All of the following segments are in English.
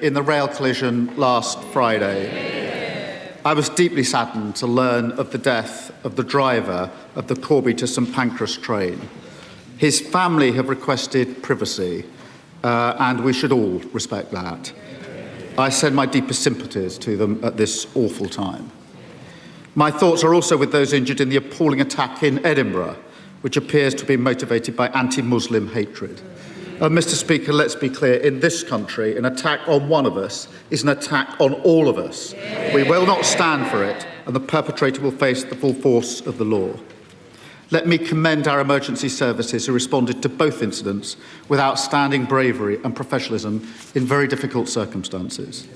In the rail collision last Friday, I was deeply saddened to learn of the death of the driver of the Corby to St Pancras train. His family have requested privacy, and we should all respect that. I send my deepest sympathies to them at this awful time. My thoughts are also with those injured in the appalling attack in Edinburgh, which appears to be motivated by anti-Muslim hatred. Mr. Speaker, let's be clear, in this country, an attack on one of us is an attack on all of us. We will not stand for it, and the perpetrator will face the full force of the law. Let me commend our emergency services who responded to both incidents with outstanding bravery and professionalism in very difficult circumstances.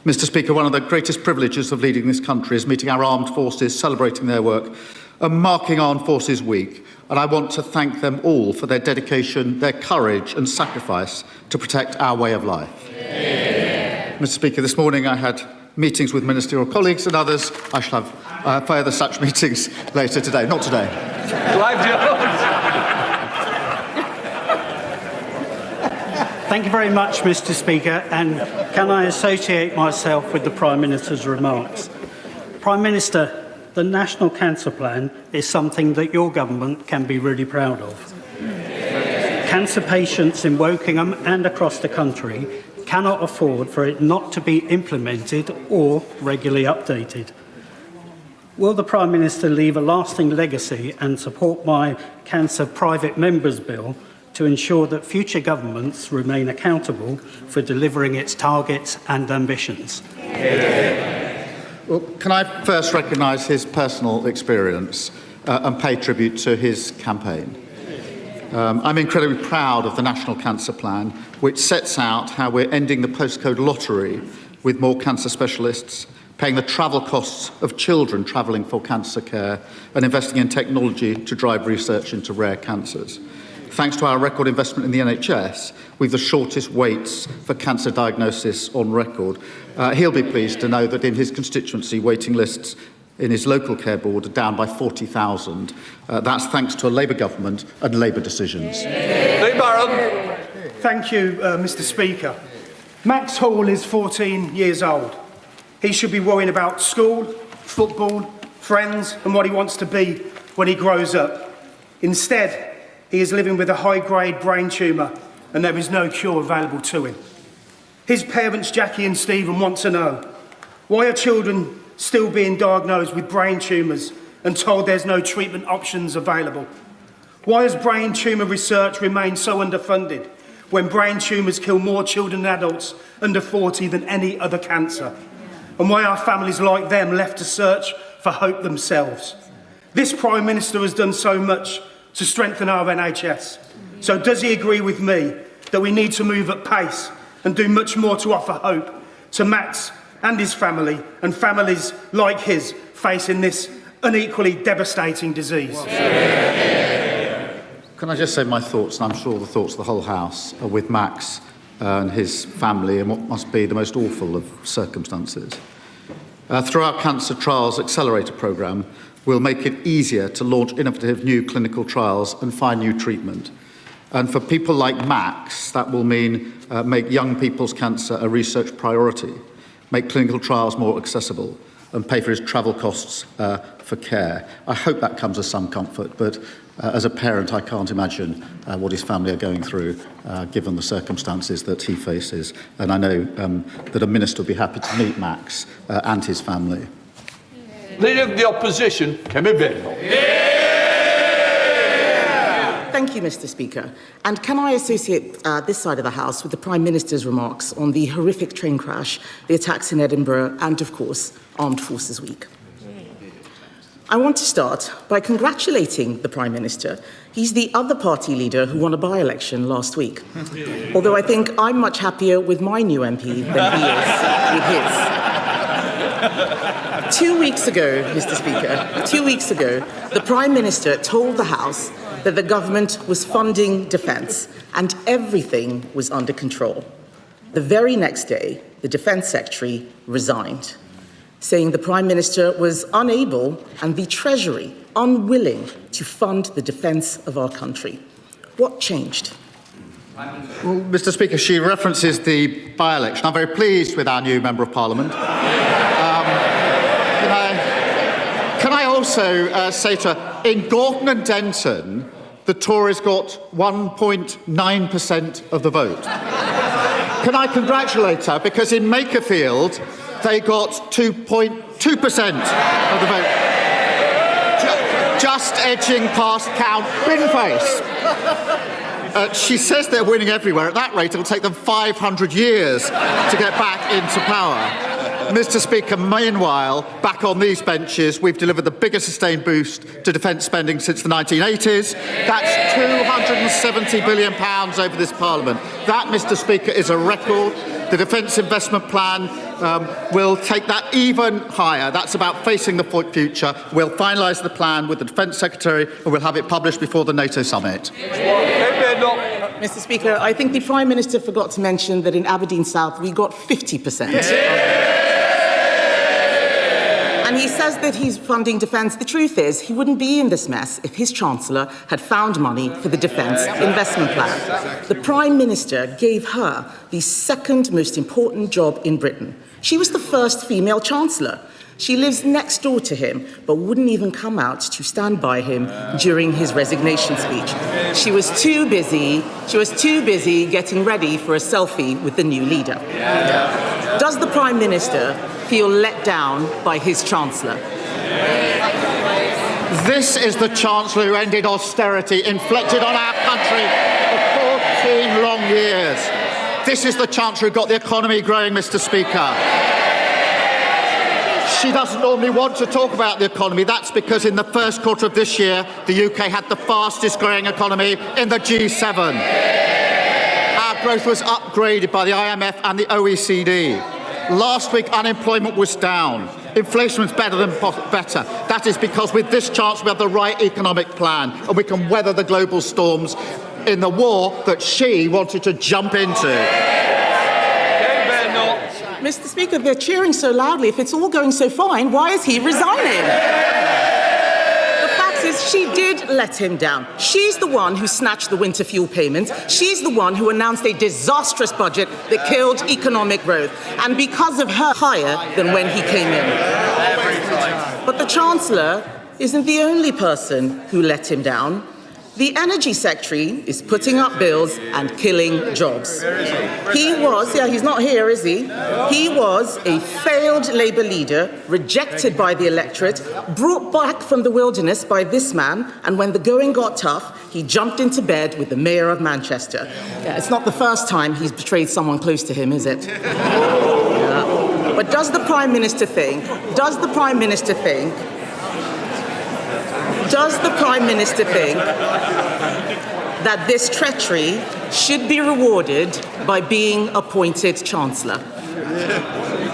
Mr. Speaker, one of the greatest privileges of leading this country is meeting our armed forces, celebrating their work and marking Armed Forces Week. And I want to thank them all for their dedication, their courage and sacrifice to protect our way of life. Yeah. Mr. Speaker, this morning I had meetings with ministerial colleagues and others. I shall have further such meetings later today. Not today. Thank you very much, Mr. Speaker. And can I associate myself with the Prime Minister's remarks? Prime Minister, the National Cancer Plan is something that your government can be really proud of. Cancer patients in Wokingham and across the country cannot afford for it not to be implemented or regularly updated. Will the Prime Minister leave a lasting legacy and support my Cancer Private Members Bill to ensure that future governments remain accountable for delivering its targets and ambitions? Well, can I first recognise his personal experience and pay tribute to his campaign? I'm incredibly proud of the National Cancer Plan, which sets out how we're ending the postcode lottery with more cancer specialists, paying the travel costs of children travelling for cancer care, and investing in technology to drive research into rare cancers. Thanks to our record investment in the NHS, we've the shortest waits for cancer diagnosis on record. He'll be pleased to know that in his constituency, waiting lists in his local care board are down by 40,000. That's thanks to a Labour government and Labour decisions. Thank you, Mr. Speaker. Max Hall is 14 years old. He should be worrying about school, football, friends and what he wants to be when he grows up. Instead, he is living with a high-grade brain tumour and there is no cure available to him. His parents, Jackie and Stephen, want to know, why are children still being diagnosed with brain tumours and told there's no treatment options available? Why has brain tumour research remained so underfunded when brain tumours kill more children and adults under 40 than any other cancer? And why are families like them left to search for hope themselves? This Prime Minister has done so much to strengthen our NHS. So does he agree with me that we need to move at pace and do much more to offer hope to Max and his family and families like his facing this unequally devastating disease? Can I just say my thoughts, and I'm sure the thoughts of the whole House, are with Max and his family in what must be the most awful of circumstances. Through our Cancer Trials Accelerator programme, we'll make it easier to launch innovative new clinical trials and find new treatment. And for people like Max, that will mean make young people's cancer a research priority, make clinical trials more accessible, and pay for his travel costs for care. I hope that comes as some comfort, but as a parent, I can't imagine what his family are going through, given the circumstances that he faces. And I know that a minister would be happy to meet Max and his family. Leader of the Opposition, Keir Starmer. Thank you, Mr. Speaker. And can I associate this side of the House with the Prime Minister's remarks on the horrific train crash, the attacks in Edinburgh, and, of course, Armed Forces Week? I want to start by congratulating the Prime Minister. He's the other party leader who won a by-election last week. Although I think I'm much happier with my new MP than he is with his. 2 weeks ago, Mr. Speaker, 2 weeks ago, the Prime Minister told the House that the government was funding defence and everything was under control. The very next day, the Defence Secretary resigned, saying the Prime Minister was unable and the Treasury unwilling to fund the defence of our country. What changed? Well, Mr. Speaker, she references the by-election. I'm very pleased with our new Member of Parliament. Can I also say to her, in Gorton and Denton, the Tories got 1.9% of the vote. Can I congratulate her? Because in Makerfield, they got 2.2% of the vote. Just edging past Count Binface. She says they're winning everywhere. At that rate, it'll take them 500 years to get back into power. Mr. Speaker, meanwhile, back on these benches, we've delivered the biggest sustained boost to defence spending since the 1980s. That's £270 billion over this Parliament. That, Mr. Speaker, is a record. The Defence Investment Plan will take that even higher. That's about facing the future. We'll finalise the plan with the Defence Secretary and we'll have it published before the NATO summit. Mr. Speaker, I think the Prime Minister forgot to mention that in Aberdeen South we got 50%. And he says that he's funding defence. The truth is, he wouldn't be in this mess if his Chancellor had found money for the Defence Investment Plan. The Prime Minister gave her the second most important job in Britain. She was the first female Chancellor. She lives next door to him, but wouldn't even come out to stand by him during his resignation speech. She was too busy getting ready for a selfie with the new leader. Does the Prime Minister feel let down by his Chancellor? This is the Chancellor who ended austerity inflicted on our country for 14 long years. This is the Chancellor who got the economy growing, Mr. Speaker. She doesn't normally want to talk about the economy. That's because in the first quarter of this year, the UK had the fastest growing economy in the G7. Our growth was upgraded by the IMF and the OECD. Last week, unemployment was down. Inflation was better than better. That is because with this chance, we have the right economic plan and we can weather the global storms in the war that she wanted to jump into. Mr. Speaker, they're cheering so loudly. If it's all going so fine, why is he resigning? The fact is, she did let him down. She's the one who snatched the winter fuel payments. She's the one who announced a disastrous budget that killed economic growth. And because of her, higher than when he came in. But the Chancellor isn't the only person who let him down. The Energy Secretary is putting up bills and killing jobs. He's not here, is he? He was a failed Labour leader, rejected by the electorate, brought back from the wilderness by this man, and when the going got tough, he jumped into bed with the Mayor of Manchester. It's not the first time he's betrayed someone close to him, is it? But does the Prime Minister think that this treachery should be rewarded by being appointed Chancellor?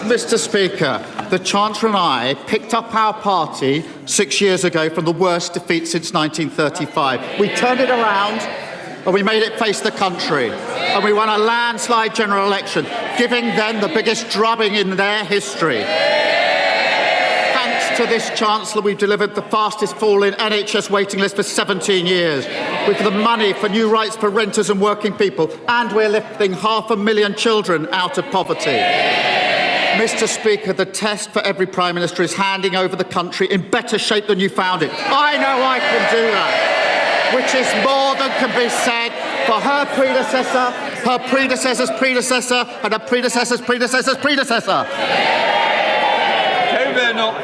Mr. Speaker, the Chancellor and I picked up our party 6 years ago from the worst defeat since 1935. We turned it around and we made it face the country. And we won a landslide general election, giving them the biggest drubbing in their history. To this Chancellor, we've delivered the fastest fall in NHS waiting list for 17 years. With the money for new rights for renters and working people, and we're lifting 500,000 children out of poverty. Mr. Speaker, the test for every Prime Minister is handing over the country in better shape than you found it. I know I can do that, which is more than can be said for her predecessor, her predecessor's predecessor, and her predecessor's predecessor's predecessor.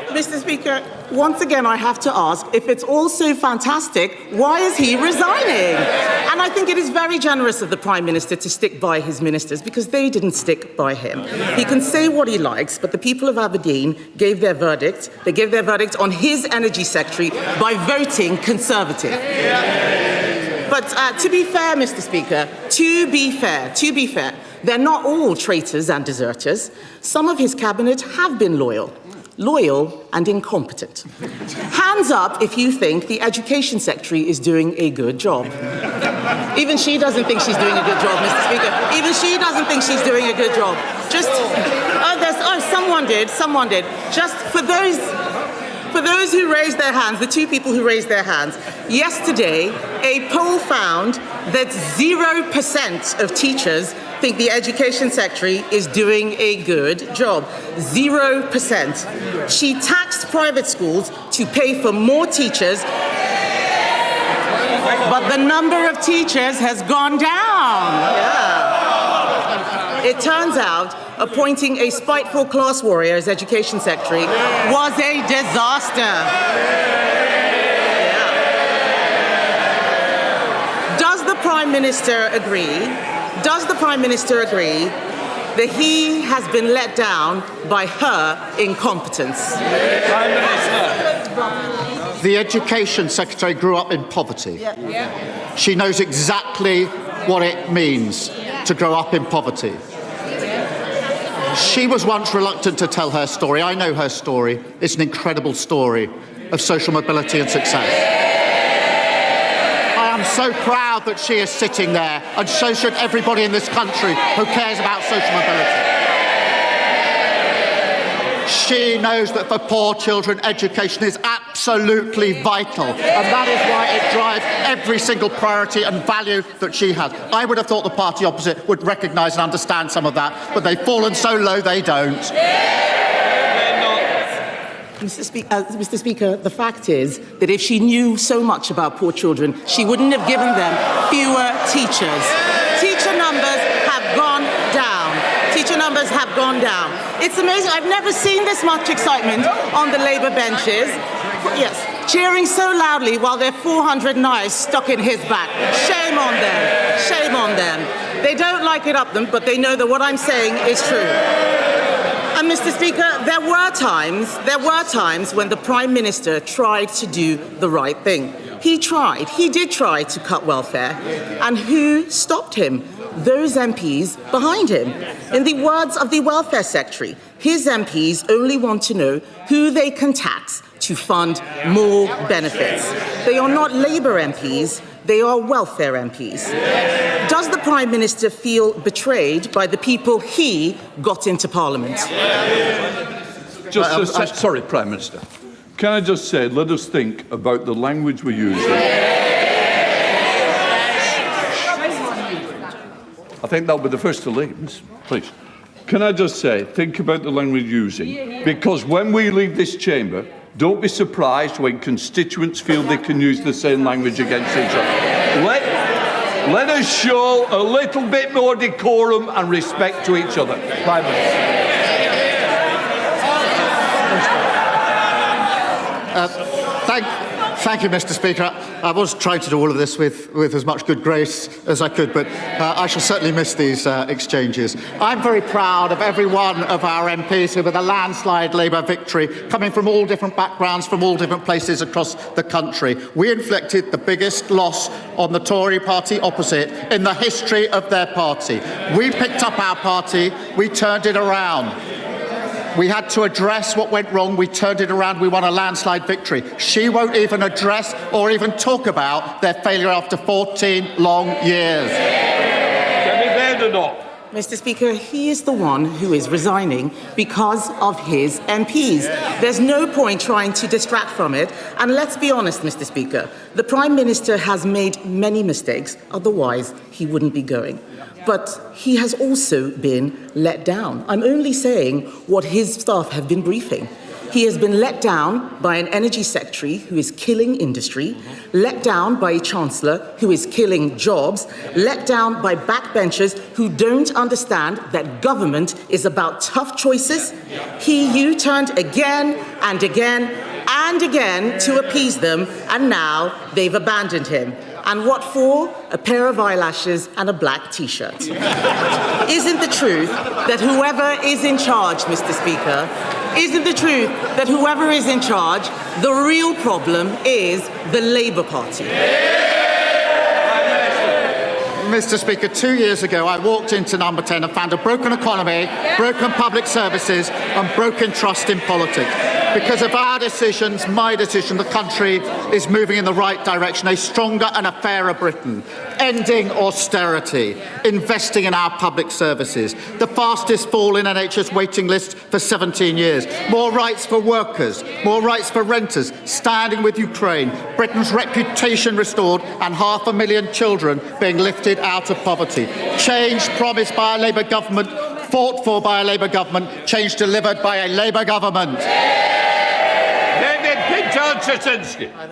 Mr. Speaker, once again I have to ask, if it's all so fantastic, why is he resigning? And I think it is very generous of the Prime Minister to stick by his ministers because they didn't stick by him. He can say what he likes, but the people of Aberdeen gave their verdict. They gave their verdict on his Energy Secretary by voting Conservative. But to be fair, Mr. Speaker, to be fair, they're not all traitors and deserters. Some of his cabinet have been loyal and incompetent. Hands up if you think the Education Secretary is doing a good job. Even she doesn't think she's doing a good job, Mr. Speaker. Even she doesn't think she's doing a good job. Someone did. Just for for those who raised their hands, the two people who raised their hands, yesterday a poll found that 0% of teachers think the education secretary is doing a good job. 0%. She taxed private schools to pay for more teachers, but the number of teachers has gone down. Yeah. It turns out appointing a spiteful class warrior as education secretary was a disaster. Yeah. Does the Prime Minister agree? Does the Prime Minister agree that he has been let down by her incompetence? Prime Minister. The Education Secretary grew up in poverty. She knows exactly what it means to grow up in poverty. She was once reluctant to tell her story. I know her story. It's an incredible story of social mobility and success. I am so proud that she is sitting there, and so should everybody in this country who cares about social mobility. She knows that for poor children, education is absolutely vital, and that is why it drives every single priority and value that she has. I would have thought the party opposite would recognise and understand some of that, but they've fallen so low they don't. Mr. Speaker, the fact is that if she knew so much about poor children, she wouldn't have given them fewer teachers. Teacher numbers have gone down. Teacher numbers have gone down. It's amazing. I've never seen this much excitement on the Labour benches. Yes, cheering so loudly while there are 400 knives stuck in his back. Shame on them. Shame on them. They don't like it up them, but they know that what I'm saying is true. And Mr. Speaker, there were times when the Prime Minister tried to do the right thing. He did try to cut welfare. And who stopped him? Those MPs behind him. In the words of the Welfare Secretary, his MPs only want to know who they can tax to fund more benefits. They are not Labour MPs, they are welfare MPs. Does the Prime Minister feel betrayed by the people he got into Parliament? Sorry, Prime Minister. Can I just say, let us think about the language we're using. I think that'll be the first to leave, please. Can I just say, think about the language we're using, because when we leave this chamber, don't be surprised when constituents feel they can use the same language against each other. Let us show a little bit more decorum and respect to each other. Prime Minister. Thank you, Mr. Speaker. I was trying to do all of this with as much good grace as I could, but I shall certainly miss these exchanges. I'm very proud of every one of our MPs who, with a landslide Labour victory, coming from all different backgrounds, from all different places across the country. We inflicted the biggest loss on the Tory party opposite in the history of their party. We picked up our party, we turned it around. We had to address what went wrong. We turned it around. We won a landslide victory. She won't even address or even talk about their failure after 14 long years. Can we bear or not? Mr. Speaker, he is the one who is resigning because of his MPs. There's no point trying to distract from it. And let's be honest, Mr. Speaker, the Prime Minister has made many mistakes. Otherwise, he wouldn't be going. But he has also been let down. I'm only saying what his staff have been briefing. He has been let down by an energy secretary who is killing industry, let down by a chancellor who is killing jobs, let down by backbenchers who don't understand that government is about tough choices. He U-turned again and again and again to appease them, and now they've abandoned him. And what for? A pair of eyelashes and a black T-shirt. Isn't the truth that whoever is in charge, Mr. Speaker, isn't the truth that whoever is in charge, the real problem is the Labour Party? Mr. Speaker, 2 years ago, I walked into Number 10 and found a broken economy, broken public services, and broken trust in politics. Because of our decisions, my decision, the country is moving in the right direction, a stronger and a fairer Britain, ending austerity, investing in our public services, the fastest fall in NHS waiting lists for 17 years, more rights for workers, more rights for renters, standing with Ukraine, Britain's reputation restored and 500,000 children being lifted out of poverty. Change promised by a Labour government, fought for by a Labour government, change delivered by a Labour government.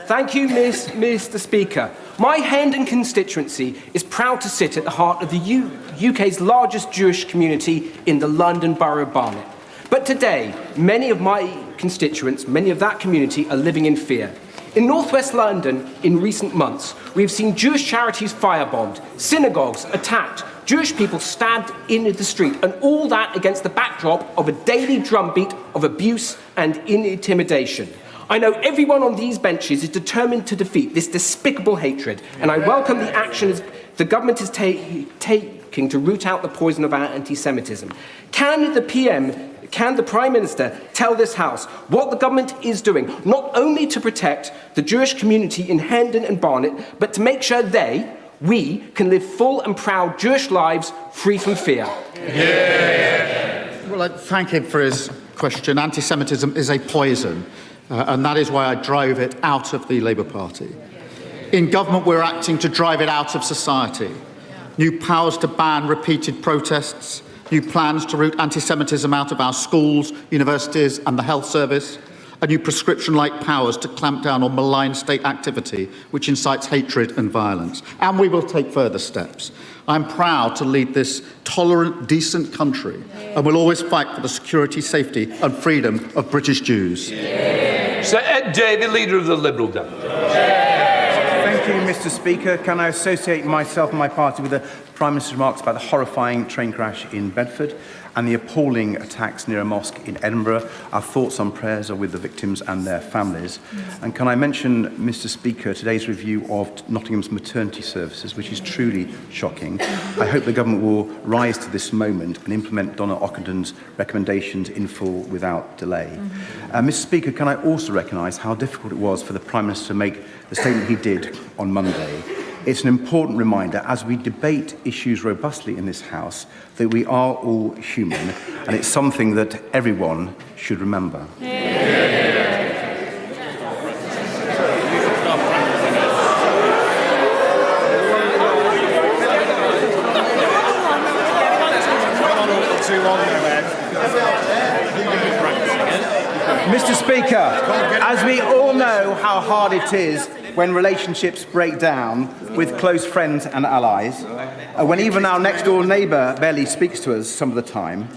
Thank you, Mr. Speaker. My Hendon constituency is proud to sit at the heart of the UK's largest Jewish community in the London Borough of Barnet. But today, many of my constituents, many of that community, are living in fear. In northwest London, in recent months, we have seen Jewish charities firebombed, synagogues attacked, Jewish people stabbed in the street, and all that against the backdrop of a daily drumbeat of abuse and intimidation. I know everyone on these benches is determined to defeat this despicable hatred, and I welcome the actions the government is taking to root out the poison of our anti-Semitism. Can the Prime Minister tell this House what the government is doing, not only to protect the Jewish community in Hendon and Barnet, but to make sure we can live full and proud Jewish lives free from fear? Well, I thank him for his question. Anti-Semitism is a poison, and that is why I drove it out of the Labour Party. In government, we're acting to drive it out of society. New powers to ban repeated protests, new plans to root anti-Semitism out of our schools, universities and the health service, and new prescription-like powers to clamp down on malign state activity which incites hatred and violence. And we will take further steps. I'm proud to lead this tolerant, decent country and will always fight for the security, safety and freedom of British Jews. Sir Ed Davey, Leader of the Liberal Democrats. Thank you, Mr. Speaker. Can I associate myself and my party with the Prime Minister's remarks about the horrifying train crash in Bedford and the appalling attacks near a mosque in Edinburgh? Our thoughts and prayers are with the victims and their families. And can I mention, Mr. Speaker, today's review of Nottingham's maternity services, which is truly shocking. I hope the government will rise to this moment and implement Donna Ockenden recommendations in full without delay. Mr. Speaker, can I also recognise how difficult it was for the Prime Minister to make the statement he did on Monday? It's an important reminder, as we debate issues robustly in this House, that we are all human, and it's something that everyone should remember. Mr. Speaker, as we all know how hard it is when relationships break down with close friends and allies, when even our next-door neighbour barely speaks to us some of the time,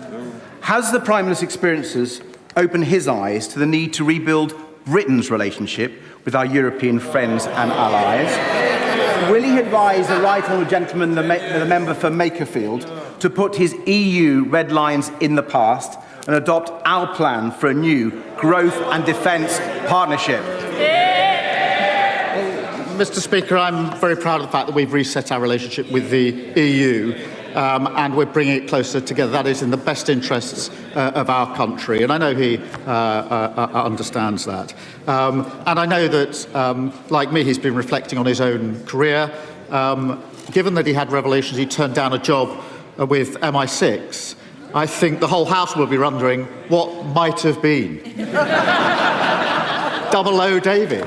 has the Prime Minister's experiences opened his eyes to the need to rebuild Britain's relationship with our European friends and allies? Will he advise the right honourable gentleman, the member for Makerfield, to put his EU red lines in the past and adopt our plan for a new growth and defence partnership? Mr. Speaker, I'm very proud of the fact that we've reset our relationship with the EU and we're bringing it closer together. That is in the best interests of our country, and I know he understands that. And I know that, like me, he's been reflecting on his own career. Given that he had revelations, he turned down a job with MI6. I think the whole House will be wondering what might have been. 00 Davy.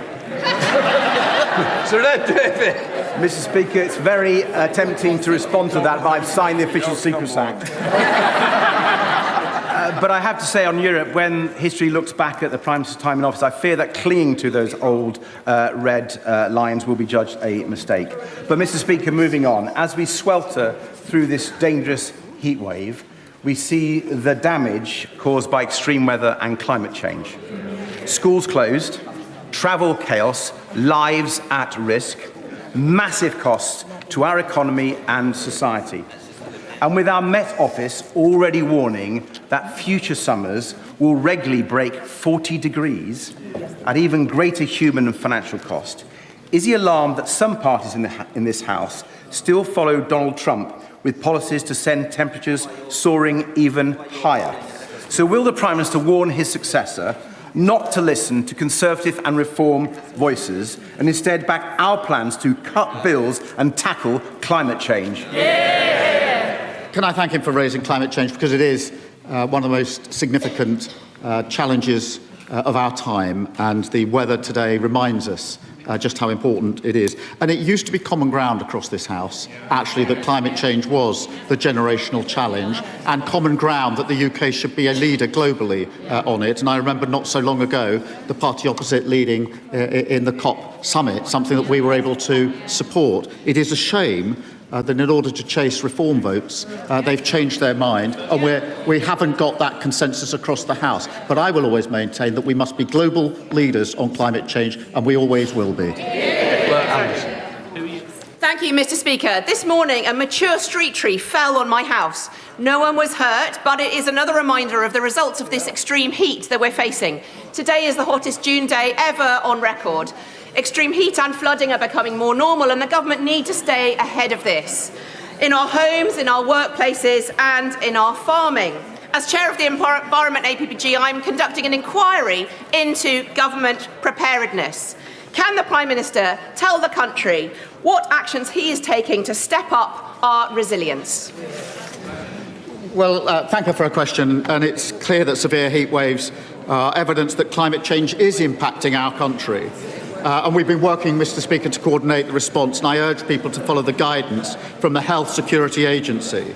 Sir Ed Davey. Mr. Speaker, it's very tempting to respond to that, but I've signed the Official Secrets Act. But I have to say on Europe, when history looks back at the Prime Minister's time in office, I fear that clinging to those old red lines will be judged a mistake. But, Mr. Speaker, moving on, as we swelter through this dangerous heat wave, we see the damage caused by extreme weather and climate change. Schools closed, travel chaos, lives at risk, massive costs to our economy and society. And with our Met Office already warning that future summers will regularly break 40 degrees at even greater human and financial cost, is he alarmed that some parties in this House still follow Donald Trump with policies to send temperatures soaring even higher? So will the Prime Minister warn his successor not to listen to Conservative and Reform voices and instead back our plans to cut bills and tackle climate change. Can I thank him for raising climate change, because it is one of the most significant challenges of our time, and the weather today reminds us just how important it is. And it used to be common ground across this House, actually, that climate change was the generational challenge, and common ground that the UK should be a leader globally on it. And I remember not so long ago the party opposite leading in the COP summit, something that we were able to support. It is a shame that in order to chase reform votes, they've changed their mind, and we haven't got that consensus across the House. But I will always maintain that we must be global leaders on climate change, and we always will be. Thank you, Mr. Speaker. This morning, a mature street tree fell on my house. No one was hurt, but it is another reminder of the results of this extreme heat that we're facing. Today is the hottest June day ever on record. Extreme heat and flooding are becoming more normal, and the government need to stay ahead of this, in our homes, in our workplaces and in our farming. As chair of the Environment APPG, I'm conducting an inquiry into government preparedness. Can the Prime Minister tell the country what actions he is taking to step up our resilience? Well, thank you for a question, and it's clear that severe heat waves are evidence that climate change is impacting our country. And we've been working, Mr. Speaker, to coordinate the response, and I urge people to follow the guidance from the Health Security Agency.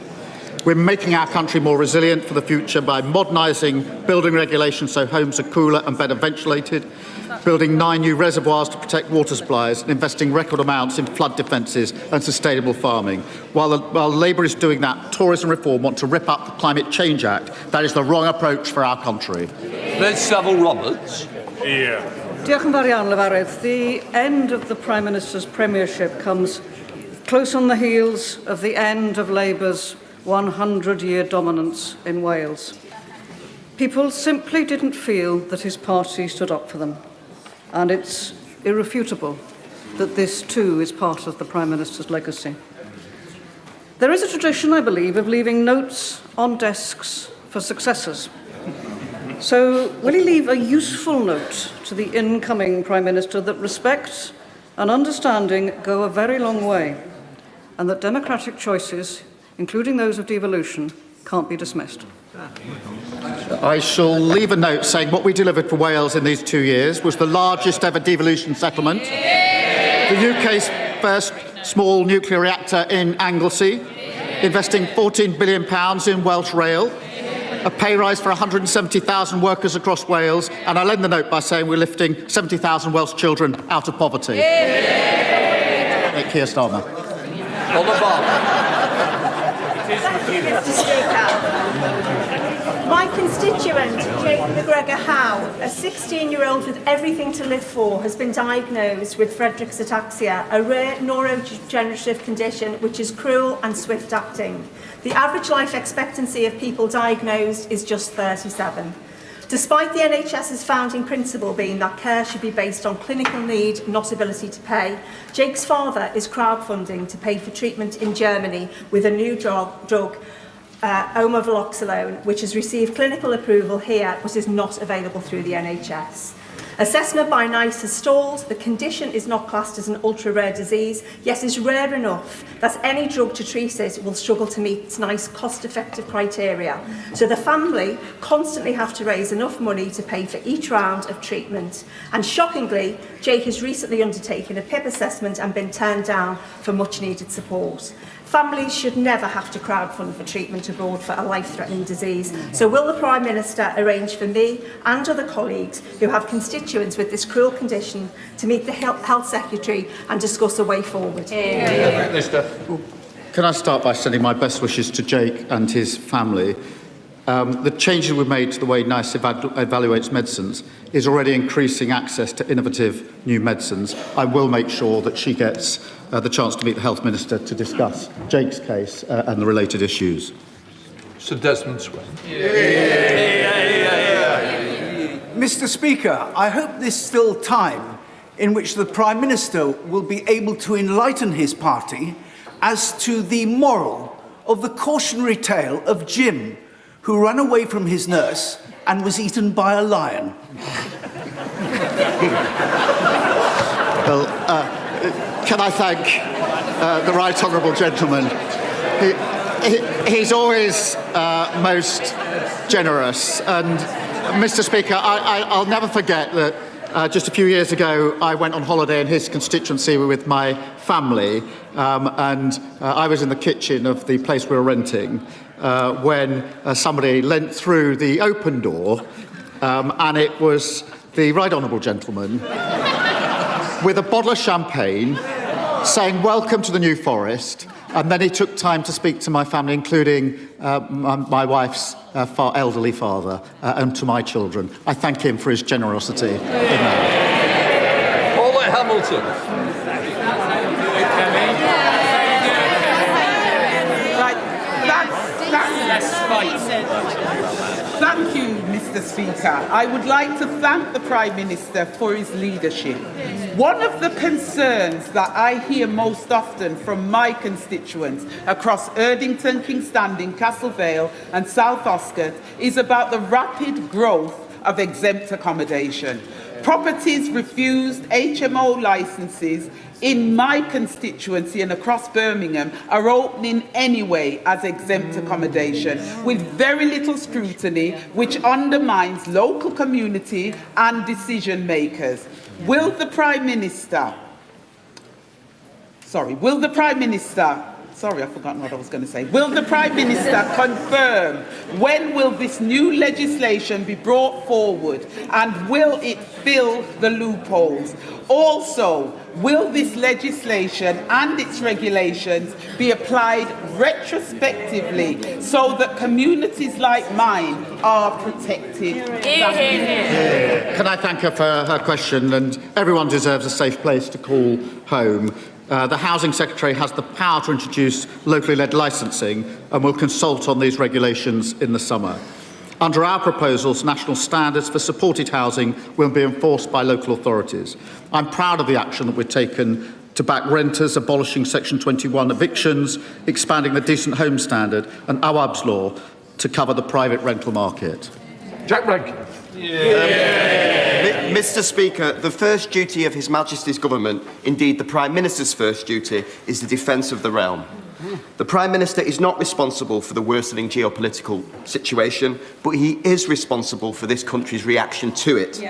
We're making our country more resilient for the future by modernising building regulations so homes are cooler and better ventilated, building 9 new reservoirs to protect water supplies, and investing record amounts in flood defences and sustainable farming. While Labour is doing that, Tories and Reform want to rip up the Climate Change Act. That is the wrong approach for our country. There's Savile Roberts. Diolch yn fawr iawn, Lefarydd. The end of the Prime Minister's premiership comes close on the heels of the end of Labour's 100-year dominance in Wales. People simply didn't feel that his party stood up for them, and it's irrefutable that this too is part of the Prime Minister's legacy. There is a tradition, I believe, of leaving notes on desks for successors. So, will he leave a useful note to the incoming Prime Minister that respect and understanding go a very long way, and that democratic choices, including those of devolution, can't be dismissed? I shall leave a note saying what we delivered for Wales in these 2 years was the largest ever devolution settlement, the UK's first small nuclear reactor in Anglesey, investing £14 billion in Welsh Rail, a pay rise for 170,000 workers across Wales, and I'll end the note by saying we're lifting 70,000 Welsh children out of poverty. Keir Starmer. On the bar. Mr. Speaker. My constituent, Jake McGregor Howe, a 16-year-old with everything to live for, has been diagnosed with Friedreich's ataxia, a rare neurodegenerative condition which is cruel and swift-acting. The average life expectancy of people diagnosed is just 37. Despite the NHS's founding principle being that care should be based on clinical need, not ability to pay, Jake's father is crowdfunding to pay for treatment in Germany with a new drug, omavaloxolone, which has received clinical approval here but is not available through the NHS. Assessment by NICE has stalled. The condition is not classed as an ultra-rare disease, yet is rare enough that any drug to treat it will struggle to meet NICE cost-effective criteria. So the family constantly have to raise enough money to pay for each round of treatment. And shockingly, Jake has recently undertaken a PIP assessment and been turned down for much-needed support. Families should never have to crowdfund for treatment abroad for a life-threatening disease. So will the Prime Minister arrange for me and other colleagues who have constituents with this cruel condition to meet the Health Secretary and discuss a way forward? Can I start by sending my best wishes to Jake and his family? The changes we've made to the way NICE evaluates medicines is already increasing access to innovative new medicines. I will make sure that she gets the chance to meet the Health Minister to discuss Jake's case and the related issues. Sir Desmond Swin. Mr. Speaker, I hope there's still time in which the Prime Minister will be able to enlighten his party as to the moral of the cautionary tale of Jim, who ran away from his nurse and was eaten by a lion. Well, can I thank the right honourable gentleman? He's always most generous. And, Mr. Speaker, I'll never forget that just a few years ago I went on holiday in his constituency with my family, and I was in the kitchen of the place we were renting when somebody leant through the open door, and it was the right honourable gentleman with a bottle of champagne saying, "Welcome to the New Forest." And then he took time to speak to my family, including my wife's elderly father, and to my children. I thank him for his generosity in that. Paula Hamilton. Thank you, Mr. Speaker. I would like to thank the Prime Minister for his leadership. One of the concerns that I hear most often from my constituents across Erdington, Kingstanding, Castle Vale and South Oscott is about the rapid growth of exempt accommodation. Properties refused HMO licences in my constituency and across Birmingham are opening anyway as exempt accommodation with very little scrutiny, which undermines local community and decision makers. Will the Prime Minister, I've forgotten what I was going to say. Will the Prime Minister confirm when will this new legislation be brought forward and will it fill the loopholes? Also, will this legislation and its regulations be applied retrospectively so that communities like mine are protected? Can I thank her for her question? And everyone deserves a safe place to call home. The Housing Secretary has the power to introduce locally led licensing and will consult on these regulations in the summer. Under our proposals, national standards for supported housing will be enforced by local authorities. I'm proud of the action that we've taken to back renters, abolishing Section 21 evictions, expanding the Decent Home Standard and AWAB's law to cover the private rental market. Jack Rankin. Mr. Speaker, the first duty of His Majesty's government, indeed the Prime Minister's first duty, is the defence of the realm. The Prime Minister is not responsible for the worsening geopolitical situation, but he is responsible for this country's reaction to it.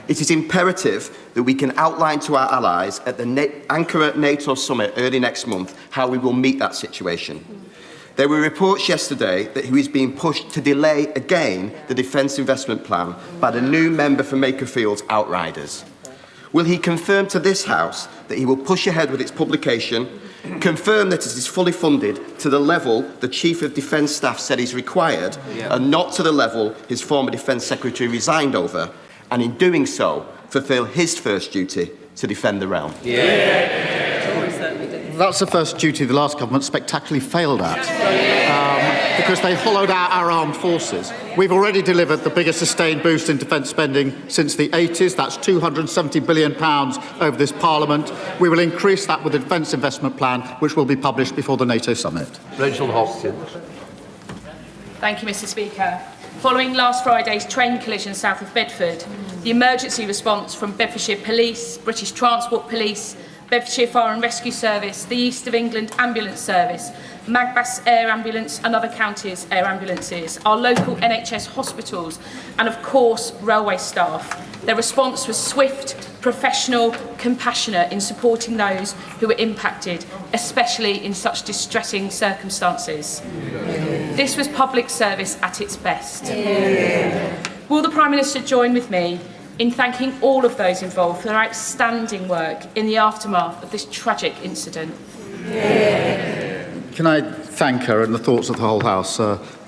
It is imperative that we can outline to our allies at the Ankara NATO summit early next month how we will meet that situation. There were reports yesterday that he is being pushed to delay again the Defence Investment Plan by the new member for Makerfield's Outriders. Will he confirm to this House that he will push ahead with its publication, confirm that it is fully funded to the level the Chief of Defence Staff said is required, and not to the level his former Defence Secretary resigned over, and in doing so, fulfil his first duty to defend the realm? That's the first duty the last government spectacularly failed at, because they hollowed out our armed forces. We've already delivered the biggest sustained boost in defence spending since the 80s. That's £270 billion over this Parliament. We will increase that with the Defence Investment Plan, which will be published before the NATO summit. Rachel Hopkins. Thank you, Mr. Speaker. Following last Friday's train collision south of Bedford, the emergency response from Bedfordshire Police, British Transport Police, Bedfordshire Fire and Rescue Service, the East of England Ambulance Service, Magbas Air Ambulance and other counties' air ambulances, our local NHS hospitals and, of course, railway staff. Their response was swift, professional, compassionate in supporting those who were impacted, especially in such distressing circumstances. This was public service at its best. Will the Prime Minister join with me in thanking all of those involved for their outstanding work in the aftermath of this tragic incident? Can I thank her and the thoughts of the whole House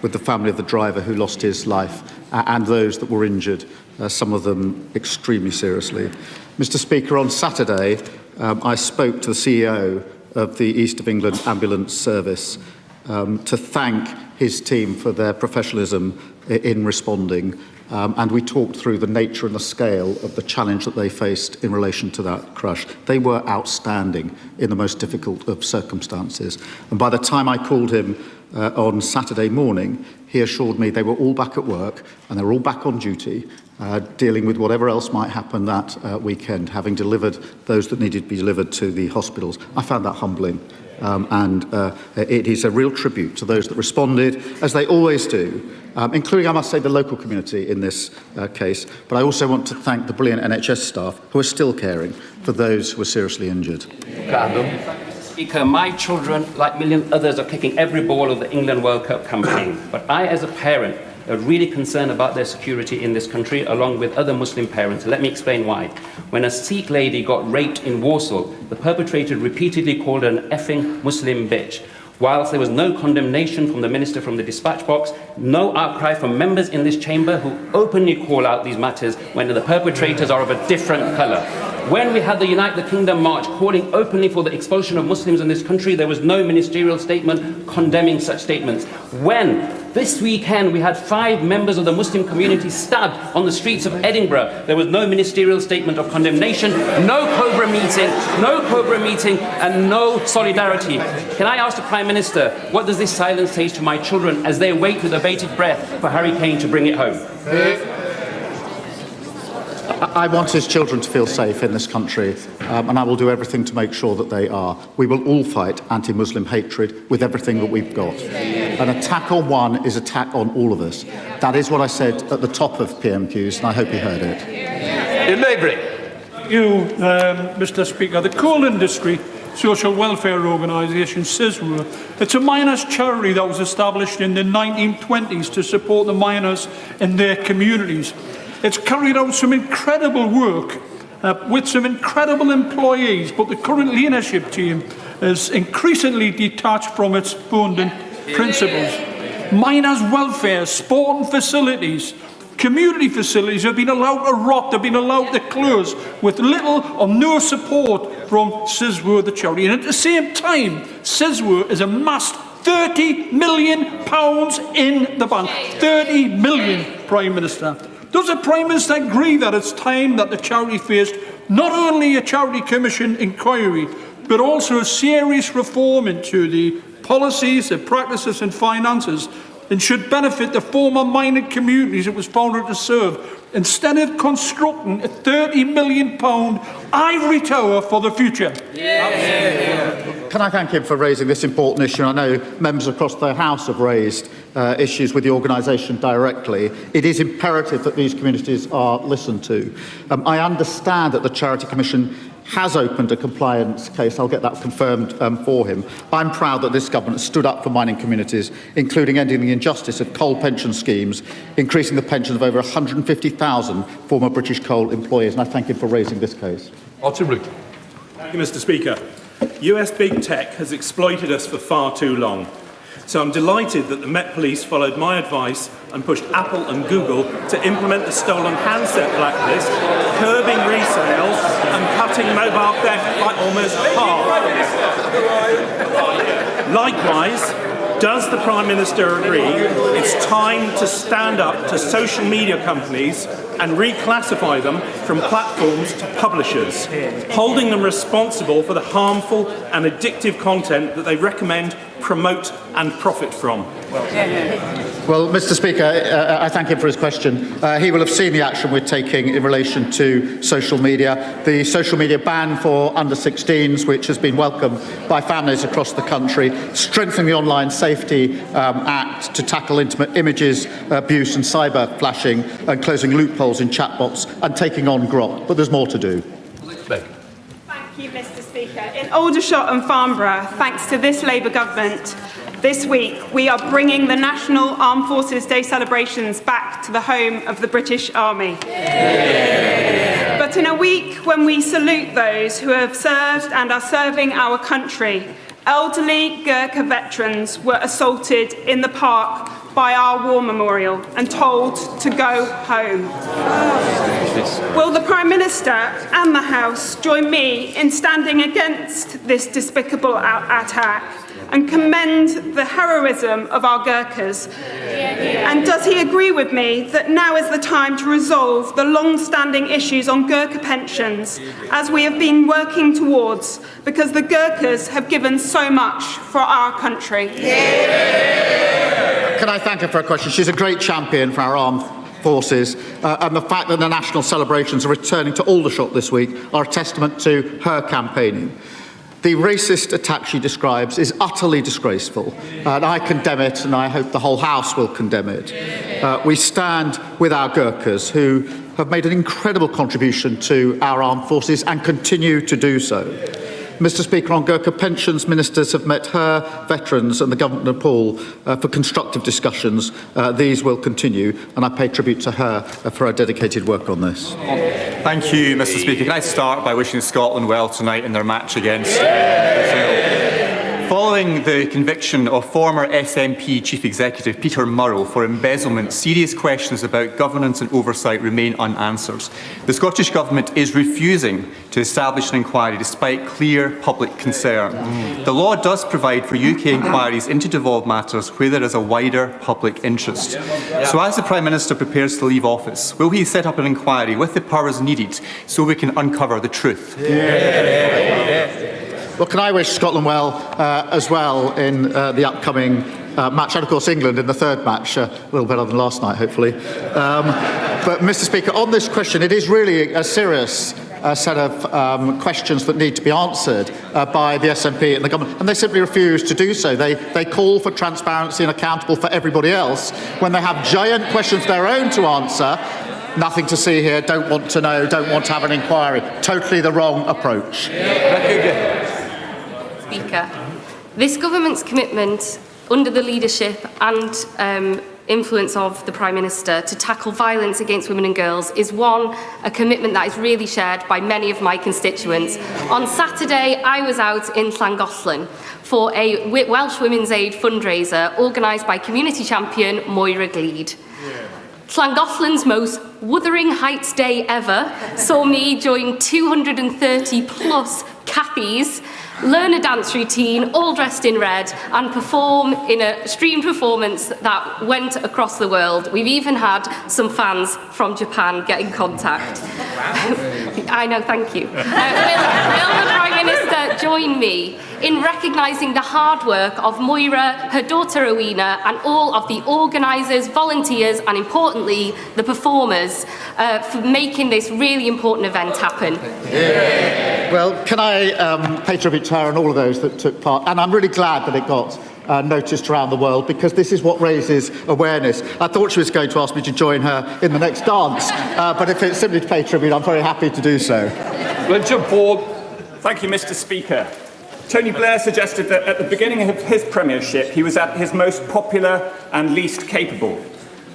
with the family of the driver who lost his life and those that were injured, some of them extremely seriously. Mr. Speaker, on Saturday, I spoke to the CEO of the East of England Ambulance Service to thank his team for their professionalism in responding. And we talked through the nature and the scale of the challenge that they faced in relation to that crash. They were outstanding in the most difficult of circumstances. And by the time I called him on Saturday morning, he assured me they were all back at work and they were all back on duty, dealing with whatever else might happen that weekend, having delivered those that needed to be delivered to the hospitals. I found that humbling. And it is a real tribute to those that responded, as they always do, including, I must say, the local community in this case. But I also want to thank the brilliant NHS staff who are still caring for those who are seriously injured. Speaker, my children, like millions others, are kicking every ball of the England World Cup campaign. But I, as a parent, are really concerned about their security in this country, along with other Muslim parents. Let me explain why. When a Sikh lady got raped in Warsaw, the perpetrator repeatedly called her an effing Muslim bitch. Whilst there was no condemnation from the minister from the dispatch box, no outcry from members in this chamber who openly call out these matters when the perpetrators are of a different colour. When we had the Unite the Kingdom march calling openly for the expulsion of Muslims in this country, there was no ministerial statement condemning such statements. When this weekend we had 5 members of the Muslim community stabbed on the streets of Edinburgh, there was no ministerial statement of condemnation, no Cobra meeting and no solidarity. Can I ask the Prime Minister, what does this silence say to my children as they wait with abated breath for Harry Kane to bring it home? I want his children to feel safe in this country, and I will do everything to make sure that they are. We will all fight anti-Muslim hatred with everything that we've got. An attack on one is attack on all of us. That is what I said at the top of PMQs, and I hope you heard it. Mr. Speaker. The coal industry social welfare organisation, SISWA. It's a miners' charity that was established in the 1920s to support the miners in their communities. It's carried out some incredible work with some incredible employees, but the current leadership team is increasingly detached from its founding principles. Miners' welfare, sporting facilities, community facilities have been allowed to rot, they've been allowed to close with little or no support from SISWA, the charity. And at the same time, SISWA has amassed £30 million in the bank. 30 million, Prime Minister. Does the Prime Minister agree that it's time that the charity faced not only a Charity Commission inquiry, but also a serious reform into the policies, the practices and finances, and should benefit the former mining communities it was founded to serve, instead of constructing a £30 million ivory tower for the future? Can I thank him for raising this important issue? I know members across the House have raised issues with the organisation directly. It is imperative that these communities are listened to. I understand that the Charity Commission has opened a compliance case. I'll get that confirmed for him. I'm proud that this government has stood up for mining communities, including ending the injustice of coal pension schemes, increasing the pensions of over 150,000 former British coal employees, and I thank him for raising this case. Thank you, Mr. Speaker. US big tech has exploited us for far too long. So I'm delighted that the Met Police followed my advice and pushed Apple and Google to implement the stolen handset blacklist, curbing resale and cutting mobile theft by almost half. Likewise, does the Prime Minister agree it's time to stand up to social media companies and reclassify them from platforms to publishers, holding them responsible for the harmful and addictive content that they recommend, promote and profit from? Well, Mr. Speaker, I thank him for his question. He will have seen the action we're taking in relation to social media. The social media ban for under-16s, which has been welcomed by families across the country, strengthening the Online Safety Act to tackle intimate images, abuse and cyber flashing, and closing loopholes in chatbots, and taking on Grok. But there's more to do. Thank you, Mr. Speaker. In Aldershot and Farnborough, thanks to this Labour government, this week we are bringing the National Armed Forces Day celebrations back to the home of the British Army. But in a week when we salute those who have served and are serving our country, elderly Gurkha veterans were assaulted in the park by our war memorial and told to go home. Will the Prime Minister and the House join me in standing against this despicable attack and commend the heroism of our Gurkhas? And does he agree with me that now is the time to resolve the long-standing issues on Gurkha pensions, as we have been working towards, because the Gurkhas have given so much for our country? Can I thank her for her question? She's a great champion for our armed forces, and the fact that the national celebrations are returning to Aldershot this week are a testament to her campaigning. The racist attack she describes is utterly disgraceful, and I condemn it, and I hope the whole House will condemn it. We stand with our Gurkhas, who have made an incredible contribution to our armed forces and continue to do so. Mr. Speaker, on Gurkha pensions, ministers have met her, veterans and the government of Nepal for constructive discussions. These will continue, and I pay tribute to her for her dedicated work on this. Thank you, Mr. Speaker. Can I start by wishing Scotland well tonight in their match against Brazil? Following the conviction of former SNP Chief Executive Peter Murrow for embezzlement, serious questions about governance and oversight remain unanswered. The Scottish Government is refusing to establish an inquiry despite clear public concern. The law does provide for UK inquiries into devolved matters where there is a wider public interest. So as the Prime Minister prepares to leave office, will he set up an inquiry with the powers needed so we can uncover the truth? Well, can I wish Scotland well as well in the upcoming match, and of course England in the third match, a little better than last night, hopefully. But, Mr. Speaker, on this question, it is really a serious set of questions that need to be answered by the SNP and the government, and they simply refuse to do so. They call for transparency and accountable for everybody else when they have giant questions of their own to answer. Nothing to see here, don't want to know, don't want to have an inquiry. Totally the wrong approach. Speaker, this government's commitment under the leadership and influence of the Prime Minister to tackle violence against women and girls is a commitment that is really shared by many of my constituents. On Saturday, I was out in Llangollen for a Welsh Women's Aid fundraiser organised by community champion Moira Gleed. Llangollen's most Wuthering Heights Day ever saw me join 230 plus Cathies, learn a dance routine, all dressed in red, and perform in a streamed performance that went across the world. We've even had some fans from Japan get in contact. I know, thank you. Will the Prime Minister join me in recognising the hard work of Moira, her daughter Rowena, and all of the organisers, volunteers, and importantly, the performers for making this really important event happen? Well, can I pay tribute to her and all of those that took part? And I'm really glad that it got noticed around the world, because this is what raises awareness. I thought she was going to ask me to join her in the next dance, but if it's simply to pay tribute, I'm very happy to do so. Thank you, Mr. Speaker. Tony Blair suggested that at the beginning of his premiership, he was at his most popular and least capable.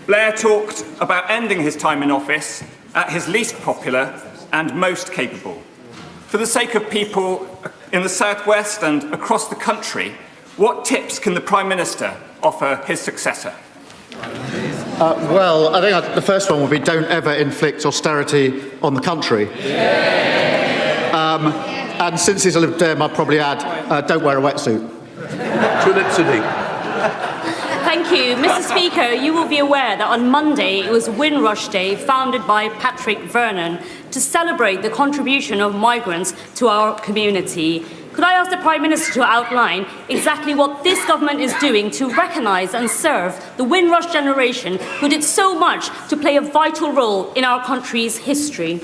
Blair talked about ending his time in office at his least popular and most capable. For the sake of people in the South West and across the country, what tips can the Prime Minister offer his successor? Well, I think the first one would be don't ever inflict austerity on the country. And since he's a Lib Dem, I'd probably add, don't wear a wetsuit. Thank you. Mr. Speaker, you will be aware that on Monday it was Windrush Day, founded by Patrick Vernon, to celebrate the contribution of migrants to our community. Could I ask the Prime Minister to outline exactly what this government is doing to recognise and serve the Windrush generation who did so much to play a vital role in our country's history?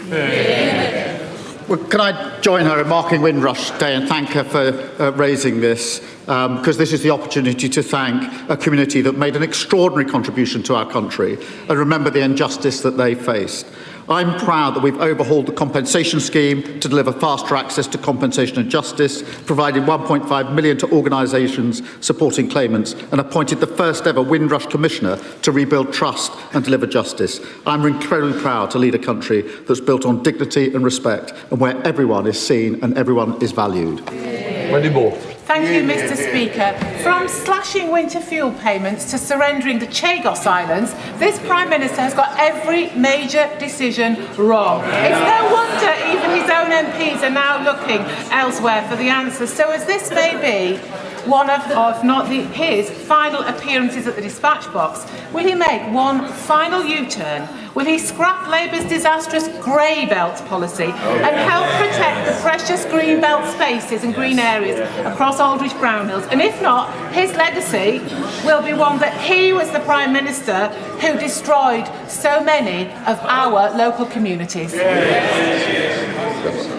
Well, can I join her in marking Windrush Day and thank her for raising this, because this is the opportunity to thank a community that made an extraordinary contribution to our country and remember the injustice that they faced. I'm proud that we've overhauled the compensation scheme to deliver faster access to compensation and justice, provided £1.5 million to organisations supporting claimants, and appointed the first ever Windrush Commissioner to rebuild trust and deliver justice. I'm incredibly proud to lead a country that's built on dignity and respect, and where everyone is seen and everyone is valued. Wendy Moore. Thank you, Mr. Speaker. From slashing winter fuel payments to surrendering the Chagos Islands, this Prime Minister has got every major decision wrong. It's no wonder even his own MPs are now looking elsewhere for the answers. So as this may be, one of not his final appearances at the dispatch box? Will he make one final U-turn? Will he scrap Labour's disastrous grey belt policy and help protect the precious green belt spaces and green areas across Aldridge Brownhills? And if not, his legacy will be one that he was the Prime Minister who destroyed so many of our local communities.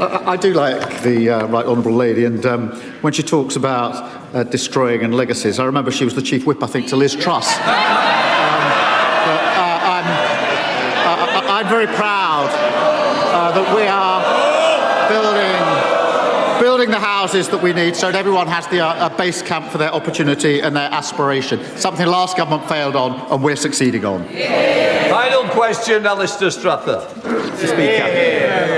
I do like the Right Honourable Lady, and when she talks about destroying and legacies, I remember she was the Chief Whip, I think, to Liz Truss. I'm very proud that we are building the houses that we need so that everyone has a base camp for their opportunity and their aspiration, something the last government failed on and we're succeeding on. Final question, Alistair Strather. Mr. Speaker,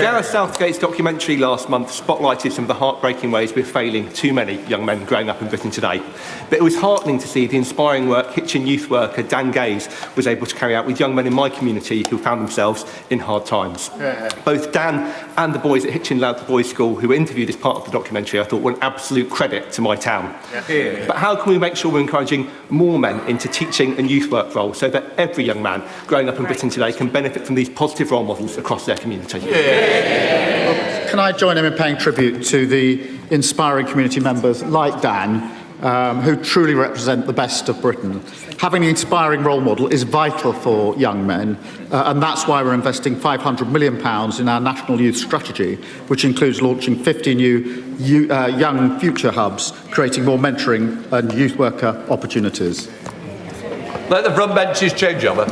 Gareth Southgate's documentary last month spotlighted some of the heartbreaking ways we're failing too many young men growing up in Britain today. But it was heartening to see the inspiring work Hitchin youth worker Dan Gaze was able to carry out with young men in my community who found themselves in hard times. Both Dan and the boys at Hitchin Louth Boys School who were interviewed as part of the documentary I thought were an absolute credit to my town. But how can we make sure we're encouraging more men into teaching and youth work roles so that every young man growing up in Britain today can benefit from these positive role models across their community? Can I join him in paying tribute to the inspiring community members like Dan, who truly represent the best of Britain? Having an inspiring role model is vital for young men, and that's why we're investing £500 million in our National Youth Strategy, which includes launching 50 new young future hubs, creating more mentoring and youth worker opportunities. Let the front benches change over.